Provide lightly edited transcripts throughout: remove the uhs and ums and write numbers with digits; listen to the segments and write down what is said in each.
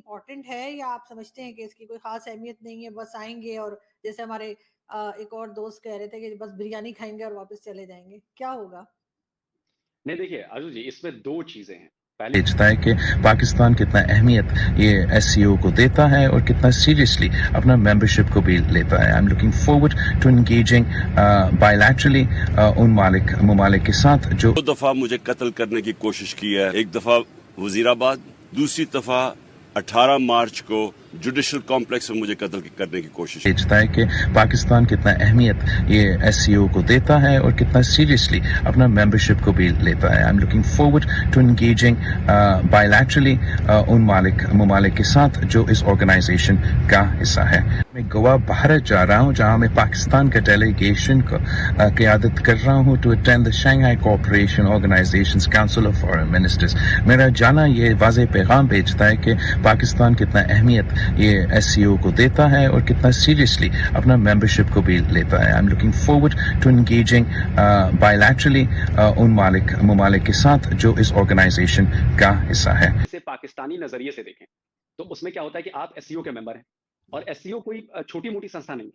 Important है या आप समझते हैं कि इसकी कोई ख़ास अहमियत नहीं है, बस आएँगे और जैसे हमारे एक और दोस्त कह रहे थे कि बस बिरयानी खाएँगे और वापस चले जाएँगे, क्या होगा? नहीं देखिए, आजू जी इसमें 2 चीज़ें हैं। पहले भेजता है कि पाकिस्तान कितना अहमियत ये एससीओ को देता है और कितना सीरियसली अपना मेंबरशिप को भी लेता है। I am looking forward to engaging bilaterally उन ममालिक के साथ जो 2 दफा मुझे कत्ल करने की कोशिश की है। एक दफा वजीराबाद, दूसरी दफा 18 मार्च को जुडिशल कॉम्प्लेक्स में मुझे कत्ल करने की कोशिश। भेजता है कि पाकिस्तान कितना अहमियत ये एससीओ को देता है और कितना सीरियसली अपना मेंबरशिप को भी लेता है। I am looking forward to engaging bilaterally उन ममालिक के साथ जो इस ऑर्गेनाइजेशन का हिस्सा है। मैं गोवा भारत जा रहा हूँ, जहाँ मैं पाकिस्तान का डेलीगेशन को क़यादत कर रहा हूँ to attend the Shanghai cooperation organisations council of foreign ministers. मेरा जाना ये वाज़ेह पैगाम भेजता है कि पाकिस्तान कितना अहमियत ये एससीओ को देता है और कितना सीरियसली अपना मेंबरशिप को भी लेता है। I am looking forward to engaging bilaterally उन ममालिक के साथ जो इस ऑर्गेनाइजेशन का हिस्सा है। इसे पाकिस्तानी नज़रिए से देखें, तो उसमें क्या होता है कि आप एससीओ के मेंबर हैं और एससीओ कोई छोटी-मोटी संस्था नहीं है।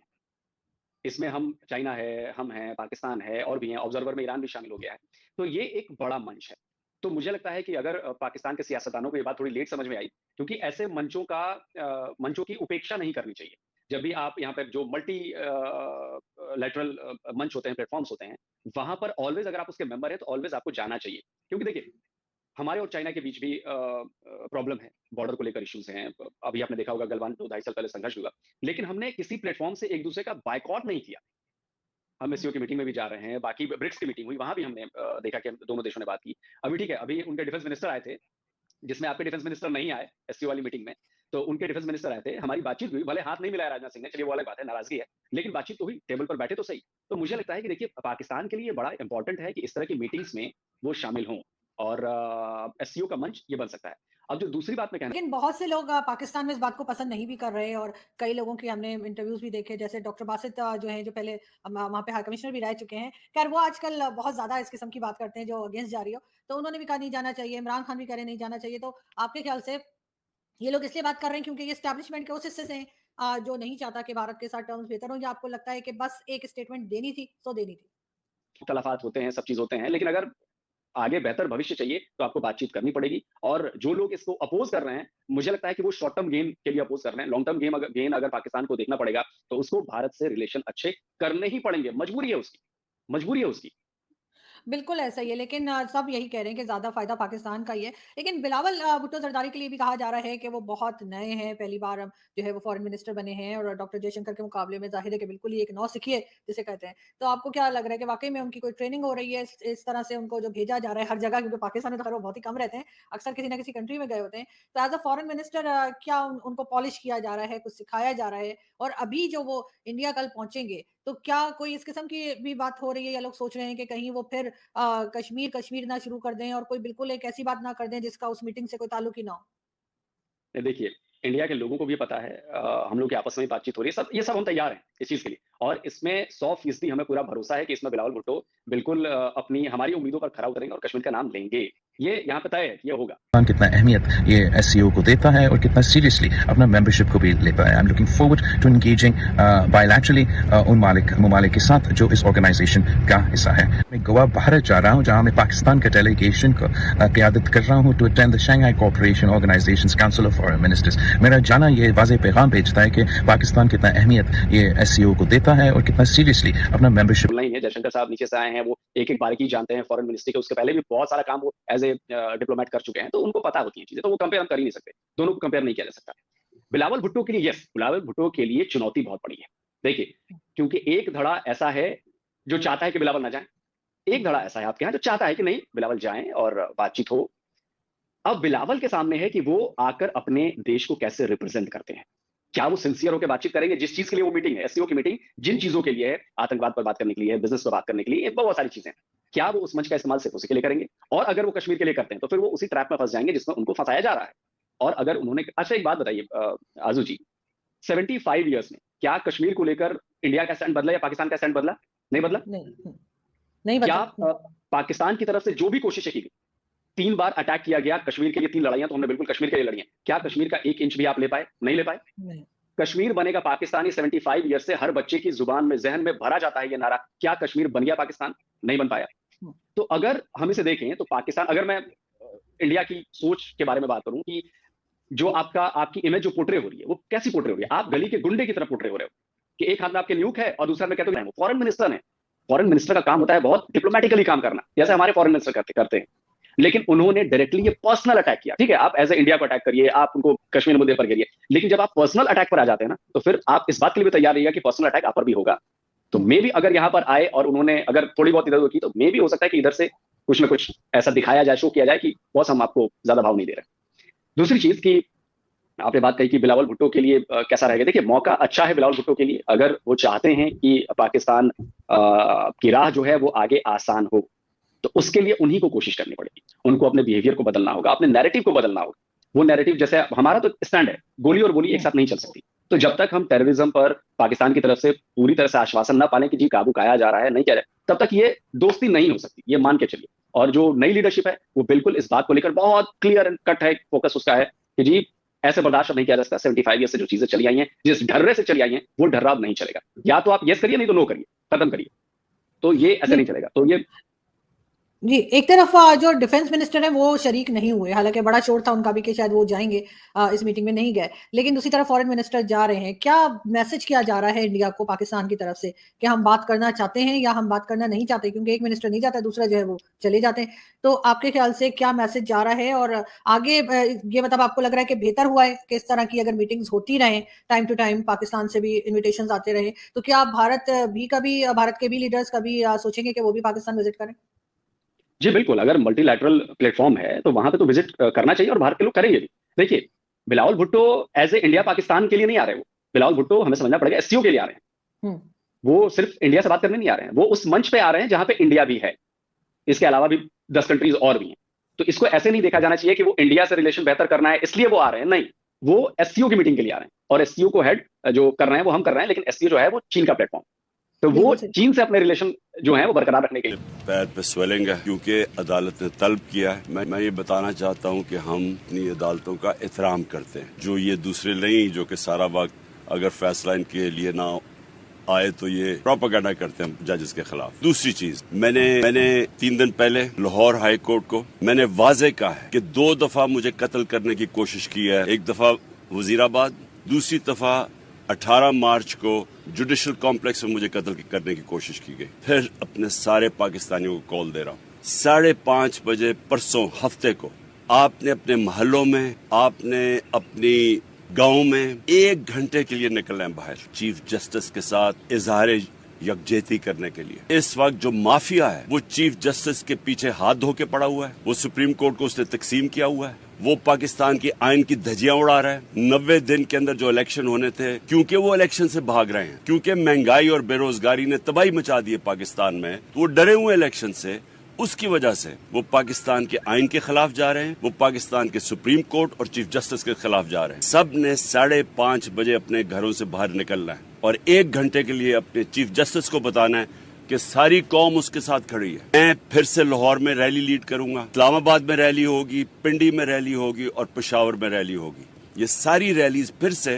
इसमें हम चाइना है, हम हैं, पाकिस्तान है और भी हैं, ऑब्जर्वर में ईरान भी शामिल हो गया है। तो ये एक बड़ा मंच है। तो मुझे लगता है कि अगर पाकिस्तान के सियासतदानों को ये बात थोड़ी लेट समझ में आई, क्योंकि ऐसे मंचों की उपेक्षा नहीं करनी चाहिए। जब भी आप यहाँ पे जो लैटरल मंच होते हैं, प्लेटफ़ॉर्म्स होते हैं, वहाँ पर ऑलवेज़ अगर आप उसके मेंबर हैं, तो ऑलवेज़ आपको जाना चाहिए। क्योंकि देखिए, हमारे और चाइना के बीच भी प्रॉब्लम है, बॉर्डर को लेकर इश्यूज़ हैं। अभी आपने देखा होगा गलवान 2 ढाई साल पहले संघर्ष हुआ। लेकिन हमने किसी प्लेटफ़ॉर्म से एक-दूसरे का बायकॉट नहीं किया। हम एससीओ की मीटिंग में भी जा रहे हैं, बाकी ब्रिक्स की मीटिंग हुई, वहाँ भी हमने देखा कि दोनों देशों ने बात की। अभी ठीक है, अभी उनके डिफेंस मिनिस्टर आए थे, जिसमें आपके डिफेंस मिनिस्टर नहीं आए एससीओ वाली मीटिंग में, तो उनके डिफेंस मिनिस्टर आए थे, हमारी बातचीत हुई, भले हाथ नहीं मिलाया राजनाथ सिंह ने, चलिए वो अलग बात है, नाराज़गी है, लेकिन बातचीत तो हुई, टेबल पर बैठे तो सही। तो मुझे लगता है कि देखिए, पाकिस्तान के लिए बड़ा इम्पोर्टेंट है कि इस तरह की मीटिंग्स में वो शामिल हों और एससीओ का मंच ये बन सकता है। अब जो दूसरी बात मैं कहना लेकिन बहुत से लोग पाकिस्तान में इस बात को पसंद नहीं भी कर रहे और कई लोगों के हमने इंटरव्यूज़ भी देखे, जैसे डॉक्टर बासित जो हैं, जो पहले वहाँ पे हाई कमिश्नर भी रह चुके हैं। ख़ैर वो आजकल बहुत ज़्यादा इस किस्म की बात करते हैं जो अगेंस्ट जा रही हो, तो उन्होंने भी कहा नहीं जाना चाहिए, इमरान खान भी कह रहे हैं नहीं जाना चाहिए। तो आपके ख़्याल से ये लोग इसलिए बात कर रहे हैं क्योंकि ये एस्टेब्लिशमेंट के उस हिस्से से हैं जो नहीं चाहता कि भारत के साथ टर्म्स बेहतर हों, या आपको लगता है कि बस एक स्टेटमेंट देनी थी, सो देनी थी? इख्तलाफात होते हैं, सब चीज़ होते हैं, लेकिन अगर आगे बेहतर भविष्य चाहिए, तो आपको बातचीत करनी पड़ेगी और जो लोग इसको अपोज़ कर रहे हैं, मुझे लगता है कि वो शॉर्ट टर्म गेन के लिए अपोज़ कर रहे हैं। लॉन्ग टर्म गेन अगर पाकिस्तान को देखना पड़ेगा, तो उसको भारत से रिलेशन अच्छे करने ही पड़ेंगे, मजबूरी है उसकी। बिल्कुल ऐसा ही है, लेकिन सब यही कह रहे हैं कि ज़्यादा फ़ायदा पाकिस्तान का ही है। लेकिन बिलावल भुट्टो ज़रदारी के लिए भी कहा जा रहा है कि वो बहुत नए हैं, पहली बार जो है वो फ़ॉरेन मिनिस्टर बने हैं और डॉक्टर जयशंकर के मुकाबले में ज़ाहिर है कि बिल्कुल ही एक नौसिखिए जिसे कहते हैं। तो आपको क्या लग रहा है कि वाक़ई में उनकी कोई ट्रेनिंग हो रही है इस तरह से उनको जो भेजा जा रहा है हर जगह, क्योंकि पाकिस्तान में तो ख़ैर वो बहुत ही कम रहते हैं, अक्सर किसी न किसी कंट्री में गए होते हैं। तो एज़ अ फ़ॉरेन मिनिस्टर क्या उनको पॉलिश किया जा रहा है, कुछ सिखाया जा रहा है? और अभी जो वो इंडिया कल पहुँचेंगे, तो क्या कोई इस किस्म की भी बात हो रही है या लोग सोच रहे हैं कि कहीं वो फिर कश्मीर, कश्मीर ना शुरू कर दें और कोई बिल्कुल एक ऐसी बात ना कर दें जिसका उस मीटिंग से कोई ताल्लुक ही ना हो? देखिए, इंडिया के लोगों को भी पता है हम लोग की आपस में भी बातचीत हो रही है, सब ये सब हम तैयार हैं इस चीज़ के लिए और इसमें 100% हमें पूरा भरोसा है कि इसमें बिलावल भुट्टो बिल्कुल अपनी हमारी उम्मीदों पर खरा उतरेंगे और कश्मीर का नाम लेंगे। ये यहाँ पे तय है कि ये होगा। पाकिस्तान कितना अहमियत ये एससीओ को देता है और कितना सीरियसली अपना मेंबरशिप को भी लेता है। I am looking forward to engaging bilaterally उन ममालिक के साथ जो इस ऑर्गेनाइजेशन का हिस्सा है। मैं गोवा भारत जा रहा हूँ, जहाँ मैं पाकिस्तान के डेलीगेशन को क़यादत कर रहा हूँ to attend the Shanghai cooperation organisations council of foreign ministers. मेरा जाना ये वाज़ेह पैगाम भेजता है कि पाकिस्तान कितना अहमियत ये एससीओ को देता है और कितना सीरियसली अपना मेंबरशिप। नहीं है, जयशंकर साहब नीचे से आए हैं, वो एक-एक बारीकी जानते हैं फॉरेन मिनिस्ट्री के, उसके पहले भी बहुत सारा काम वो एज़ ए डिप्लोमैट कर चुके हैं, तो उनको पता होती हैं चीज़ें, तो वो कंपेयर हम कर ही नहीं सकते। दोनों को कंपेयर नहीं किया जा सकता। बिलावल भुट्टो के लिए यस, बिलावल भुट्टो के लिए चुनौती बहुत बड़ी है। देखिए, क्योंकि एक धड़ा ऐसा है जो चाहता है कि बिलावल ना जाएँ, एक धड़ा ऐसा है आपके यहाँ जो चाहता है कि नहीं बिलावल जाएँ और बातचीत हो। अब बिलावल के सामने है कि वो आकर अपने देश को कैसे रिप्रेजेंट करते हैं। क्या वो सिंसियर होकर बातचीत करेंगे जिस चीज़ के लिए वो मीटिंग है, एससीओ की मीटिंग जिन चीज़ों के लिए है, आतंकवाद पर बात करने के लिए है, बिज़नेस पर बात करने के लिए, बहुत सारी चीज़ें हैं। क्या वो उस मंच का इस्तेमाल सिर्फ उसी के लिए करेंगे? और अगर वो कश्मीर के लिए करते हैं, तो फिर वो उसी ट्रैप में फँस जाएँगे जिसमें उनको फँसाया जा रहा है। और अगर उन्होंने अच्छा एक बात बताइए आज़ू जी, 75 इयर्स में क्या कश्मीर को लेकर इंडिया का स्टैंड बदला या पाकिस्तान का स्टैंड बदला? नहीं बदला? नहीं, नहीं क्या बदला। पाकिस्तान की तरफ से जो भी कोशिशें की गई 3 बार अटैक किया गया कश्मीर के लिए, 3 लड़ाइयां तो हमने बिल्कुल कश्मीर के लिए लड़ी हैं। क्या कश्मीर का 1 इंच भी आप ले पाए? नहीं ले पाए। नहीं। कश्मीर बनेगा पाकिस्तानी 75 ईयर से हर बच्चे की जुबान में, जहन में भरा जाता है ये नारा। क्या कश्मीर बन गया पाकिस्तान? नहीं बन पाया। तो अगर हम इसे देखें तो पाकिस्तान, अगर मैं इंडिया की सोच के बारे में बात करूं कि जो आपकी इमेज जो पोर्ट्रे हो रही है वो कैसी पोर्ट्रे हो रही है? आप गली के गुंडे की तरह पोर्ट्रे हो रहे हो कि एक हाथ में आपके न्यूक है और दूसरे में कहते हो फॉरेन मिनिस्टर है। फॉरेन मिनिस्टर का काम होता है बहुत डिप्लोमेटिकली काम करना, जैसे हमारे फॉरेन मिनिस्टर करते हैं। लेकिन उन्होंने डायरेक्टली ये पर्सनल अटैक किया। ठीक है, आप एज ए इंडिया को अटैक करिए, आप उनको कश्मीर मुद्दे पर करिए, लेकिन जब आप पर्सनल अटैक पर आ जाते हैं ना, तो फिर आप इस बात के लिए भी तैयार रहिएगा कि पर्सनल अटैक आप पर भी होगा। तो मे भी अगर यहाँ पर आए और उन्होंने अगर थोड़ी बहुत इधर उधर की, तो मे भी हो सकता है कि इधर से कुछ ना कुछ ऐसा दिखाया जाए, शो किया जाए कि बॉस हम आपको ज्यादा भाव नहीं दे रहे। दूसरी चीज की आपने बात कही कि बिलावल भुट्टो के लिए कैसा रहेगा। देखिए, मौका अच्छा है बिलावल भुट्टो के लिए, अगर वो चाहते हैं कि पाकिस्तान की राह जो है वो आगे आसान हो, तो उसके लिए उन्हीं को कोशिश करनी पड़ेगी। उनको अपने बिहेवियर को बदलना होगा, अपने नैरेटिव को बदलना होगा। वो नैरेटिव, जैसे हमारा तो स्टैंड है, गोली और गोली एक साथ नहीं चल सकती। तो जब तक हम टेररिज्म पर पाकिस्तान की तरफ से पूरी तरह से आश्वासन ना पाने कि जी काबू पाया जा रहा है, नहीं किया जाए, तब तक ये दोस्ती नहीं हो सकती, ये मान के चलिए। और जो नई लीडरशिप है वो बिल्कुल इस बात को लेकर बहुत क्लियर एंड कट है, फोकस उसका है कि जी ऐसे बर्दाश्त नहीं किया जा सकता। 75 ईयर से जो चीजें चली आई हैं, जिस ढर्रे से चली आई हैं, वो ढर्रा अब नहीं चलेगा। या तो आप यस करिए, नहीं तो नो करिए, खत्म करिए। तो ये ऐसे नहीं चलेगा। तो ये जी, एक तरफ जो डिफेंस मिनिस्टर हैं वो शरीक नहीं हुए, हालांकि बड़ा शोर था उनका भी कि शायद वो जाएंगे, इस मीटिंग में नहीं गए, लेकिन दूसरी तरफ फॉरेन मिनिस्टर जा रहे हैं। क्या मैसेज किया जा रहा है इंडिया को पाकिस्तान की तरफ से कि हम बात करना चाहते हैं या हम बात करना नहीं चाहते? क्योंकि एक मिनिस्टर नहीं जाता, दूसरा जो है वो चले जाते हैं। तो आपके ख्याल से क्या मैसेज जा रहा है? और आगे ये मतलब आपको लग रहा है कि बेहतर हुआ है कि इस तरह की अगर मीटिंग्स होती रहे, टाइम टू टाइम पाकिस्तान से भी इन्विटेशन आते रहे, तो क्या भारत के भी लीडर्स कभी सोचेंगे कि वो भी पाकिस्तान विजिट करें? जी बिल्कुल, अगर मल्टीलैटरल प्लेटफॉर्म है तो वहां पे तो विजिट करना चाहिए और भारत के लोग करेंगे भी। देखिए, Bilawal Bhutto as a India Pakistan के लिए नहीं आ रहे। वो बिलावल भुट्टो, हमें समझना पड़ेगा, एससीओ के लिए आ रहे हैं। वो सिर्फ इंडिया से बात करने नहीं आ रहे हैं, वो उस मंच पे आ रहे हैं जहां पे इंडिया भी है। इसके अलावा भी 10 कंट्रीज और भी हैं। तो इसको ऐसे नहीं देखा जाना चाहिए कि वो इंडिया से रिलेशन बेहतर करना है इसलिए वो आ रहे हैं। नहीं, वो एससीओ की मीटिंग के लिए आ रहे हैं और एससीओ को हेड जो कर रहे हैं वो हम कर रहे हैं, लेकिन एससीओ जो है वो चीन का प्लेटफॉर्म, तो वो चीन से अपने रिलेशन जो है वो बरकरार रखने के लिए पैर पे स्वेलिंग है, क्योंकि अदालत ने तलब किया है। मैं ये बताना चाहता हूँ कि हम अपनी अदालतों का एहतराम करते हैं। जो ये दूसरे नहीं, जो कि सारा वक्त अगर फैसला इनके लिए ना आए तो ये प्रोपेगेंडा करते हैं जजेस के खिलाफ। दूसरी चीज, मैंने 3 दिन पहले लाहौर हाई कोर्ट को मैंने वाजे कहा है कि 2 दफा मुझे कत्ल करने की कोशिश की है। एक दफा वजीराबाद, दूसरी दफा 18 मार्च को जुडिशल कॉम्प्लेक्स में मुझे कत्ल करने की कोशिश की गई। फिर अपने सारे पाकिस्तानियों को कॉल दे रहा हूँ, 5:30 बजे परसों हफ्ते को आपने अपने महलों में, आपने अपनी गांव में 1 घंटे के लिए निकलना है बाहर चीफ जस्टिस के साथ इजहार यकजहती करने के लिए। इस वक्त जो माफिया है वो चीफ जस्टिस के पीछे हाथ धो के पड़ा हुआ है। वो सुप्रीम कोर्ट को उसने तकसीम किया हुआ है। वो पाकिस्तान की आइन की धज्जियां उड़ा रहा है। 90 दिन के अंदर जो इलेक्शन होने थे, क्योंकि वो इलेक्शन से भाग रहे हैं, क्योंकि महंगाई और बेरोजगारी ने तबाही मचा दी है पाकिस्तान में, तो वो डरे हुए इलेक्शन से, उसकी वजह से वो पाकिस्तान के आइन के खिलाफ जा रहे हैं। वो पाकिस्तान के सुप्रीम कोर्ट और चीफ जस्टिस के खिलाफ जा रहे हैं। सब ने 5:30 बजे अपने घरों से बाहर निकलना है और 1 घंटे के लिए अपने चीफ जस्टिस को बताना है कि सारी कौम उसके साथ खड़ी है। मैं फिर से लाहौर में रैली लीड करूंगा, इस्लामाबाद में रैली होगी, पिंडी में रैली होगी और पेशावर में रैली होगी। ये सारी रैलीज फिर से